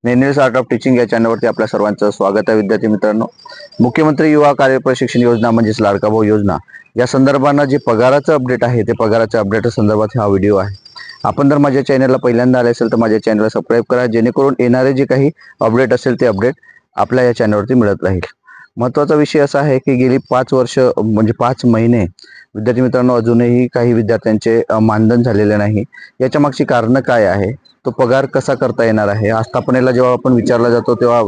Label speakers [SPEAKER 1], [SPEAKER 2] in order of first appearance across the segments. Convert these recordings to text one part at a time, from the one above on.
[SPEAKER 1] नेनेस art of teaching या चॅनलवरती आपल्या सर्वांचं स्वागत आहे. विद्यार्थी मित्रांनो, मुख्यमंत्री युवा कार्य प्रशिक्षण योजना म्हणजेच लाडका भाऊ योजना या संदर्भानं जे पगाराचं अपडेट आहे ते पगाराच्या अपडेट संदर्भात हा व्हिडिओ आहे. आपण जर माझ्या चॅनलला पहिल्यांदा आले असेल तर माझ्या चॅनलला सबस्क्राईब करा, जेणेकरून येणारे जे काही अपडेट असेल ते अपडेट आपल्या या चॅनलवरती मिळत राहील. महत्त्वाचा विषय असा आहे की गेली 5 वर्ष म्हणजे 5 महिने विद्यार्थी मित्रांनो अजूनही काही विद्यार्थ्यांचे मानधन झालेले नाही. याच्या मागची कारणं काय आहे, तो पगार कसा करता येणार आहे, आस्थापनेला जेव्हा आपण विचारला जातो तेव्हा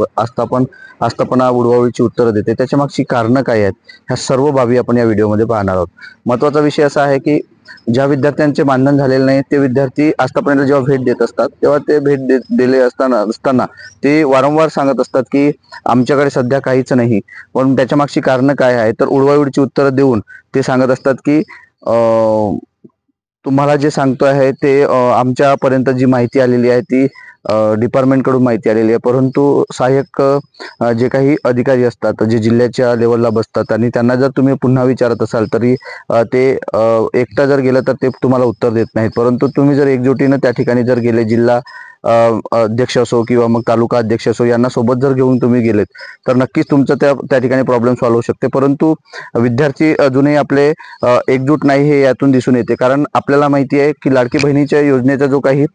[SPEAKER 1] आस्थापना उडवाउडवीची उत्तरं देते. त्याच्या मागची कारणं काय आहेत, ह्या सर्व बाबी आपण या व्हिडिओमध्ये पाहणार आहोत. महत्त्वाचा विषय असा आहे की ज्या विद्यार्थ्यांचे मानधन झालेले नाही ते विद्यार्थी आस्थापनेला जेव्हा भेट देत असतात तेव्हा ते दिले असताना ते वारंवार सांगत असतात की आमच्याकडे सध्या काहीच नाही. पण त्याच्या मागची कारणं काय आहे, तर उडवाउडवीची उत्तरं देऊन ते सांगत असतात की तुम्हाला जे सांगतो आहे ते आमच्यापर्यंत जी माहिती आलेली आहे ती डिपार्टमेंट कडून माहिती आलेली आहे. परंतु सहाय्यक जे काही अधिकारी असतात जे जिल्ह्याच्या लेवलला बसतात आणि त्यांना जर तुम्ही पुन्हा विचारत असाल तरी ते एकटा जर गेलं तर ते तुम्हाला उत्तर देत नाहीत. परंतु तुम्ही जर एकजुटीनं त्या ठिकाणी जर गेले, जिल्हा अध्यक्ष असो किंवा मग तालुका अध्यक्ष असो यांना सोबत जर घेऊन तुम्ही गेलेत तर नक्कीच तुमचं त्या ठिकाणी प्रॉब्लेम सॉल्व्ह होऊ शकते. परंतु विद्यार्थी अजूनही आपले एकजूट नाही हे यातून दिसून येते. कारण आपल्याला माहिती आहे की लाडकी बहिणीच्या योजनेचा जो काही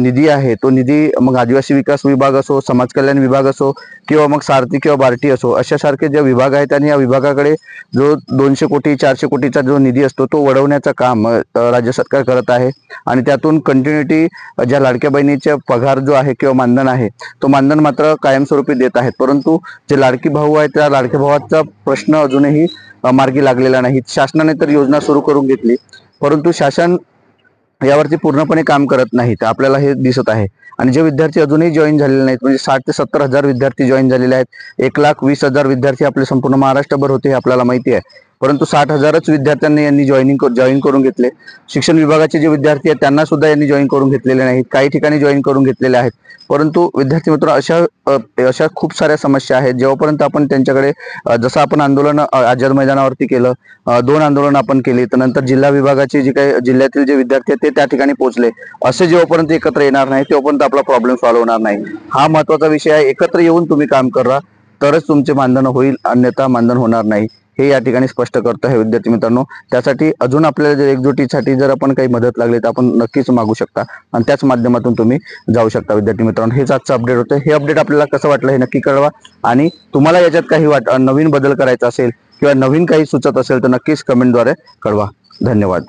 [SPEAKER 1] निधी आहे तो निधी मग आदिवासी विकास विभाग असो, समाज कल्याण विभाग असो किंवा मग सारथी किंवा बार्टी असो, अशा सारखे जे विभाग आहेत आणि या विभागाकडे जो 200 कोटी 400 कोटीचा जो निधी असतो तो वळवण्याचं काम राज्य सरकार करत आहे. आणि त्यातून कंटिन्युटी ज्या लाडक्या बहिणीचा पगार जो आहे किंवा मानधन आहे तो मानधन मात्र कायमस्वरूपी देत आहेत. परंतु जे लाडकी भाऊ आहे त्या लाडक्या भावाचा प्रश्न अजूनही मार्गी लागलेला नाही. शासनाने तर योजना सुरू करून घेतली, परंतु शासन यावरती पूर्णपणे काम करत नाही, तर आपल्याला हे दिसत आहे. आणि जे विद्यार्थी अजूनही जॉईन झालेले नाहीत, म्हणजे 60 ते 70 हजार विद्यार्थी जॉईन झालेले आहेत. 1,20,000 विद्यार्थी आपले संपूर्ण महाराष्ट्रभर होते हे आपल्याला माहिती आहे. परंतु 60,000च विद्यार्थ्यांनी यांनी जॉईन करून घेतले. शिक्षण विभागाचे जे विद्यार्थी आहेत त्यांना सुद्धा यांनी जॉईन करून घेतलेले नाहीत, काही ठिकाणी जॉईन करून घेतलेले आहेत. परंतु विद्यार्थी मित्र अशा खूप साऱ्या समस्या आहेत. जेव्हापर्यंत आपण त्यांच्याकडे जसं आपण आंदोलन आझाद मैदानावरती केलं, 2 आंदोलन आपण केली, तर नंतर जिल्हा विभागाचे जे काही जिल्ह्यातील जे विद्यार्थी आहेत ते त्या ठिकाणी पोहोचले, असे जेव्हापर्यंत एकत्र येणार नाही तेव्हापर्यंत आपला प्रॉब्लेम सॉल्व्ह होणार नाही. हा महत्वाचा विषय आहे. एकत्र येऊन तुम्ही काम करा तरच तुमचे मानधन होईल, अन्यथा मानधन होणार नाही, हे या ठिकाणी स्पष्ट करतो आहे. विद्यार्थी मित्रांनो, त्यासाठी अजून आपल्याला जर एकजुटीसाठी जर आपण काही मदत लागली तर आपण नक्कीच मागू शकता आणि त्याच माध्यमातून तुम्ही जाऊ शकता. विद्यार्थी मित्रांनो, हेच आजचं अपडेट होतं. हे अपडेट आपल्याला कसं वाटलं हे नक्की कळवा. आणि तुम्हाला याच्यात काही नवीन बदल करायचा असेल किंवा नवीन काही सुचत असेल तर नक्कीच कमेंटद्वारे कळवा. धन्यवाद.